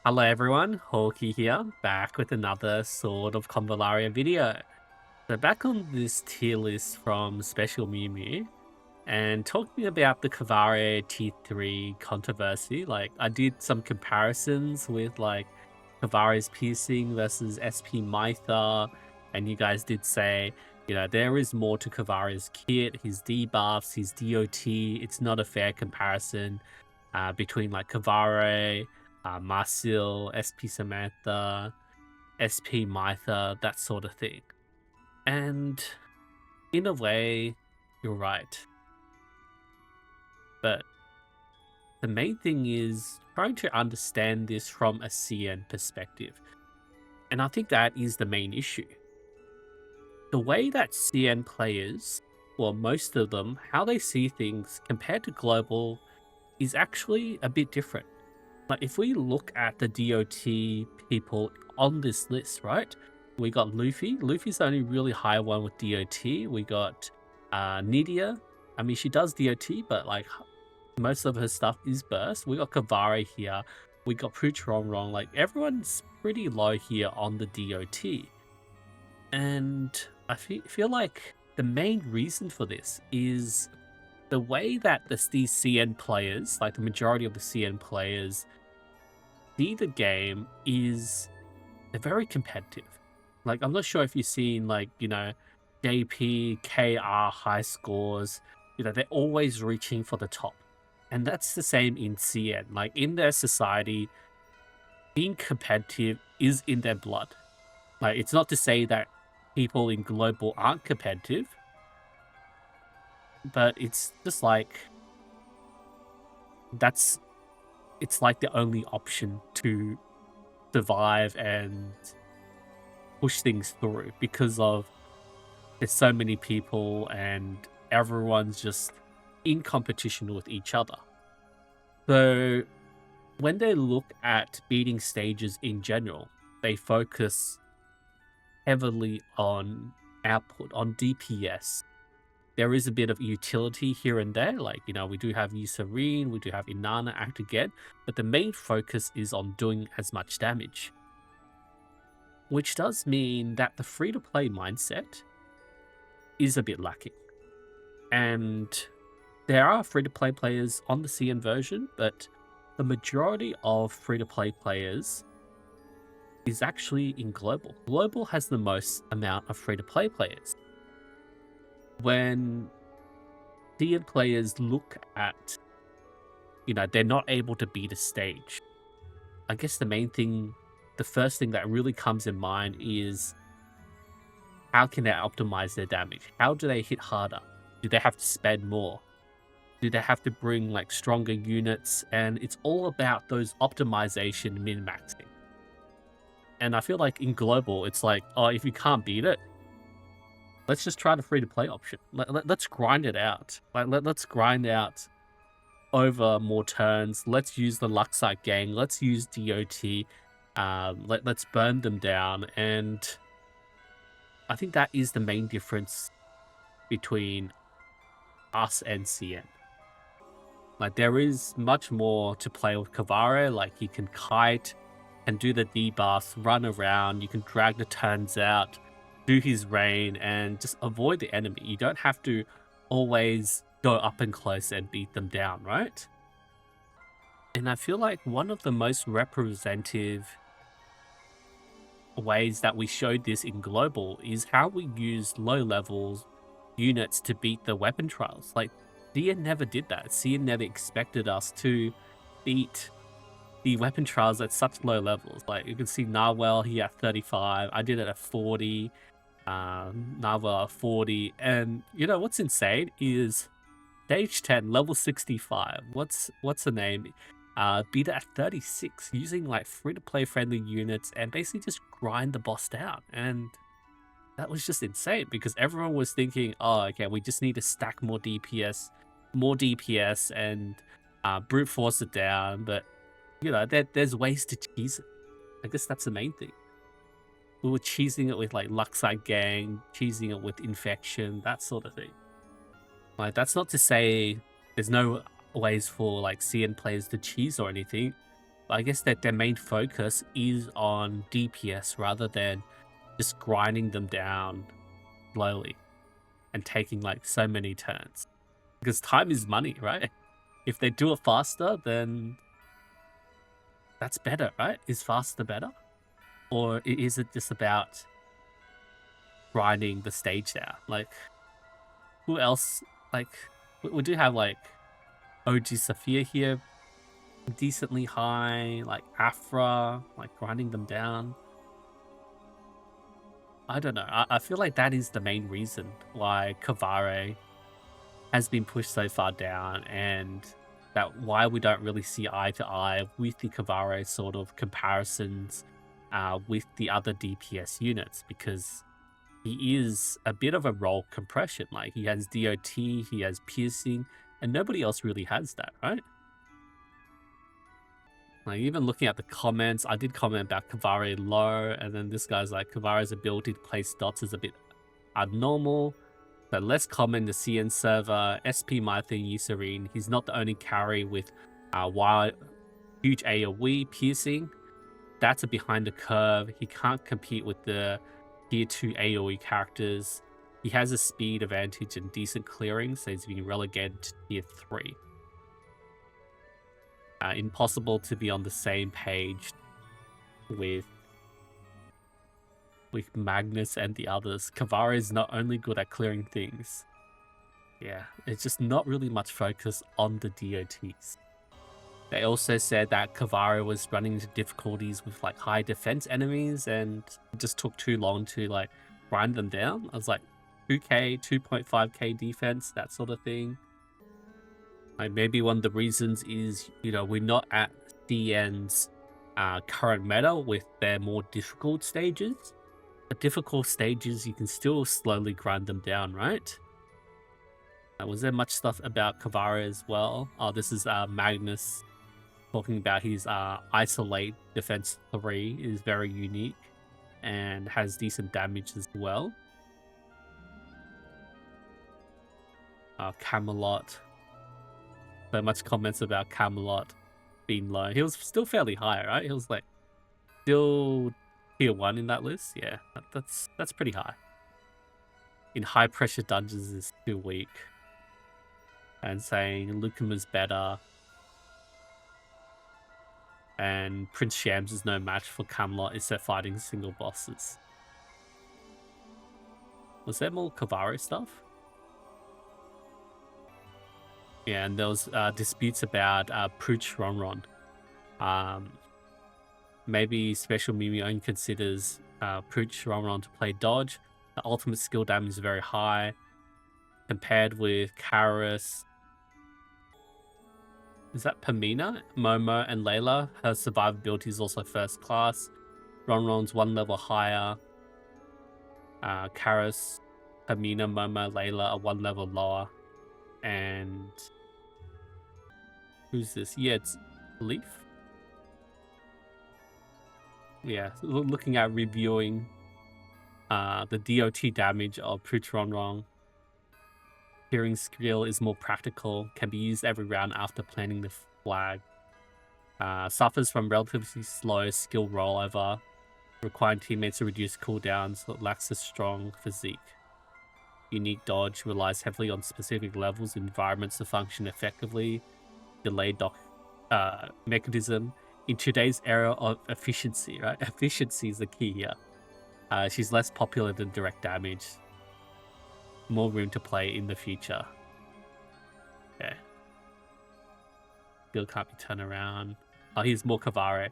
Hello everyone, Hawky here, back with another sort of Convallaria video. So back on this tier list from Special Mew Mew, and talking about the Kvare Tier 3 controversy, like I did some comparisons with like Kavare's piercing versus SP Mytha, and you guys did say, there is more to Kavare's kit, his debuffs, his DOT, it's not a fair comparison between like Kvare, Marsil, SP Samantha, SP Mytha, that sort of thing. And in a way, you're right. But the main thing is trying to understand this from a CN perspective. And I think that is the main issue. The way that CN players, well, most of them, how they see things compared to global is actually a bit different. Like if we look at the DOT people on this list, right? We got Luffy. Luffy's the only really high one with DOT. We got Nidia. I mean, she does DOT, but like most of her stuff is burst. We got Kvare here. We got Poochron. Like everyone's pretty low here on the DOT. And I feel like the main reason for this is the way that these CN players, like the majority of the CN players, see the game is they're very competitive. Like, I'm not sure if you've seen, like, JP, KR high scores, they're always reaching for the top. And that's the same in CN. Like, in their society, being competitive is in their blood. Like, it's not to say that people in global aren't competitive, but it's just like it's like the only option to survive and push things through because of there's so many people and everyone's just in competition with each other. So when they look at beating stages in general, they focus heavily on output, on DPS. There is a bit of utility here and there, like, we do have Eucerin, we do have Inanna act again, but the main focus is on doing as much damage. Which does mean that the free-to-play mindset is a bit lacking. And there are free-to-play players on the CN version, but the majority of free-to-play players is actually in Global. Global has the most amount of free-to-play players. When CN players look at, they're not able to beat a stage, I guess the first thing that really comes in mind is how can they optimize their damage? How do they hit harder? Do they have to spend more? Do they have to bring like stronger units? And it's all about those optimization min-maxing. And I feel like in global, it's like, oh, if you can't beat it, let's just try the free-to-play option. Let's grind it out. Let's grind out over more turns. Let's use the Luxite gang. Let's use DOT. Let's burn them down. And I think that is the main difference between us and CN. Like, there is much more to play with Kvare. Like, you can kite and do the debuffs, run around. You can drag the turns out, do his rain, and just avoid the enemy. You don't have to always go up and close and beat them down, right? And I feel like one of the most representative ways that we showed this in global is how we used low levels units to beat the weapon trials. Like, CN never did that. CN never expected us to beat the weapon trials at such low levels. Like, you can see Narwhal here at 35. I did it at 40. Narwhal at 40. And what's insane is stage 10, level 65. What's the name? Beat it at 36 using like free-to-play friendly units and basically just grind the boss down. And that was just insane because everyone was thinking, oh, okay, we just need to stack more DPS and brute force it down. But there's ways to cheese it. I guess that's the main thing. We were cheesing it with like Luxite gang, cheesing it with infection, that sort of thing. Like, that's not to say there's no ways for like CN players to cheese or anything. But I guess that their main focus is on DPS rather than just grinding them down slowly and taking like so many turns. Because time is money, right? If they do it faster, then that's better, right? Is faster better? Or is it just about grinding the stage down? Like, who else? Like, we do have like OG Sophia here, decently high, like Afra, like grinding them down. I don't know. I feel like that is the main reason why Kvare has been pushed so far down, and that why we don't really see eye to eye with the Kvare sort of comparisons with the other DPS units, because he is a bit of a role compression. Like, he has DOT, he has piercing, and nobody else really has that, right? Like, even looking at the comments, I did comment about Kvare low, and then this guy's like, Kavare's ability to place dots is a bit abnormal, but less common in the CN server. SP Mything Eucerin, he's not the only carry with wide, huge AoE piercing. That's a behind the curve. He can't compete with the tier 2 AoE characters. He has a speed advantage and decent clearing, so he's being relegated to tier 3. Impossible to be on the same page with Magnus and the others. Kvare is not only good at clearing things. Yeah, it's just not really much focus on the DOTs. They also said that Kvare was running into difficulties with like high defense enemies, and it just took too long to like grind them down. I was like 2k, 2.5k defense, that sort of thing. Like, maybe one of the reasons is, you know, we're not at CN's current meta with their more difficult stages. At difficult stages, you can still slowly grind them down, right? Was there much stuff about Kvare as well? Oh, this is Magnus talking about his Isolate Defense 3 is very unique and has decent damage as well. Camelot. So much comments about Camelot being low. He was still fairly high, right? He was like still tier 1 in that list. Yeah, that's pretty high. In high pressure dungeons is too weak. And saying Lukuma's better. And Prince Shams is no match for Camelot except fighting single bosses. Was there more Kvare stuff? Yeah, and there was disputes about Pooch Ronron. Maybe Special Mimi only considers Pooch Ronron to play dodge. The ultimate skill damage is very high. Compared with Karis. Is that Pamina? Momo and Layla. Her survivability is also first class. Ronron's one level higher. Karis, Pamina, Momo, Layla are one level lower. And who's this? Yeah, it's Leaf. Yeah, looking at reviewing the DOT damage of Pooch Ronron. Hearing skill is more practical, can be used every round after planting the flag. Suffers from relatively slow skill rollover, requiring teammates to reduce cooldowns, lacks a strong physique. Unique dodge relies heavily on specific levels and environments to function effectively. Delayed mechanism. In today's era of efficiency, right? Efficiency is the key here. She's less popular than direct damage. More room to play in the future. Okay. Skill can't be turned around. Oh, here's more Kvare.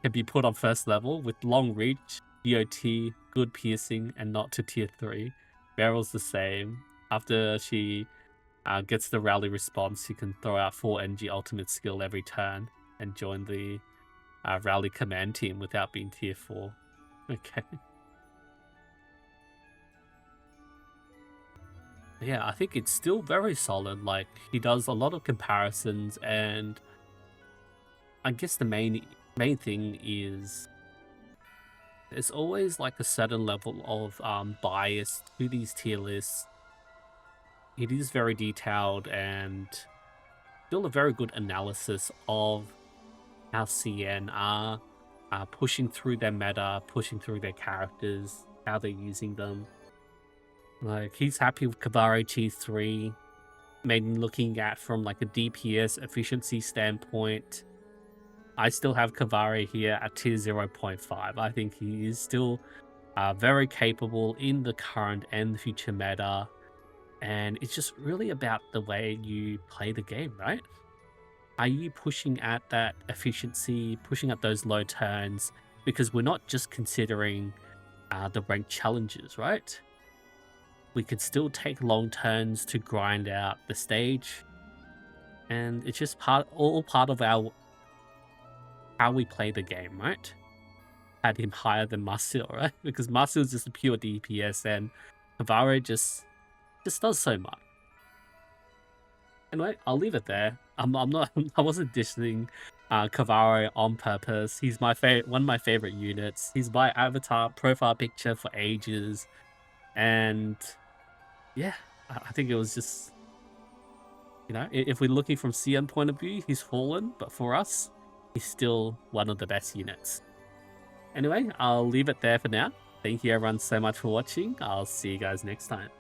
Can be put on first level with long reach, DOT, good piercing, and not to tier 3. Barrel's the same. After she gets the rally response, she can throw out 4 NG ultimate skill every turn and join the rally command team without being tier 4. Okay. Yeah, I think it's still very solid. Like, he does a lot of comparisons, and I guess the main thing is there's always like a certain level of bias to these tier lists. It is very detailed and still a very good analysis of how CN are pushing through their meta, pushing through their characters, how they're using them. Like, he's happy with Kvare T3, maybe looking at from like a DPS efficiency standpoint. I still have Kvare here at tier 0.5. I think he is still very capable in the current and the future meta. And it's just really about the way you play the game, right? Are you pushing at that efficiency, pushing at those low turns? Because we're not just considering the ranked challenges, right? We could still take long turns to grind out the stage. And it's just all part of our how we play the game, right? Had him higher than Marcel, right? Because Marcel is just a pure DPS and Kvare just does so much. Anyway, I'll leave it there. I'm not. I wasn't dissing Kvare on purpose. He's my one of my favorite units. He's my avatar profile picture for ages, and yeah, I think it was just, you know, if we're looking from CN point of view, he's fallen, but for us, he's still one of the best units. Anyway, I'll leave it there for now. Thank you everyone so much for watching. I'll see you guys next time.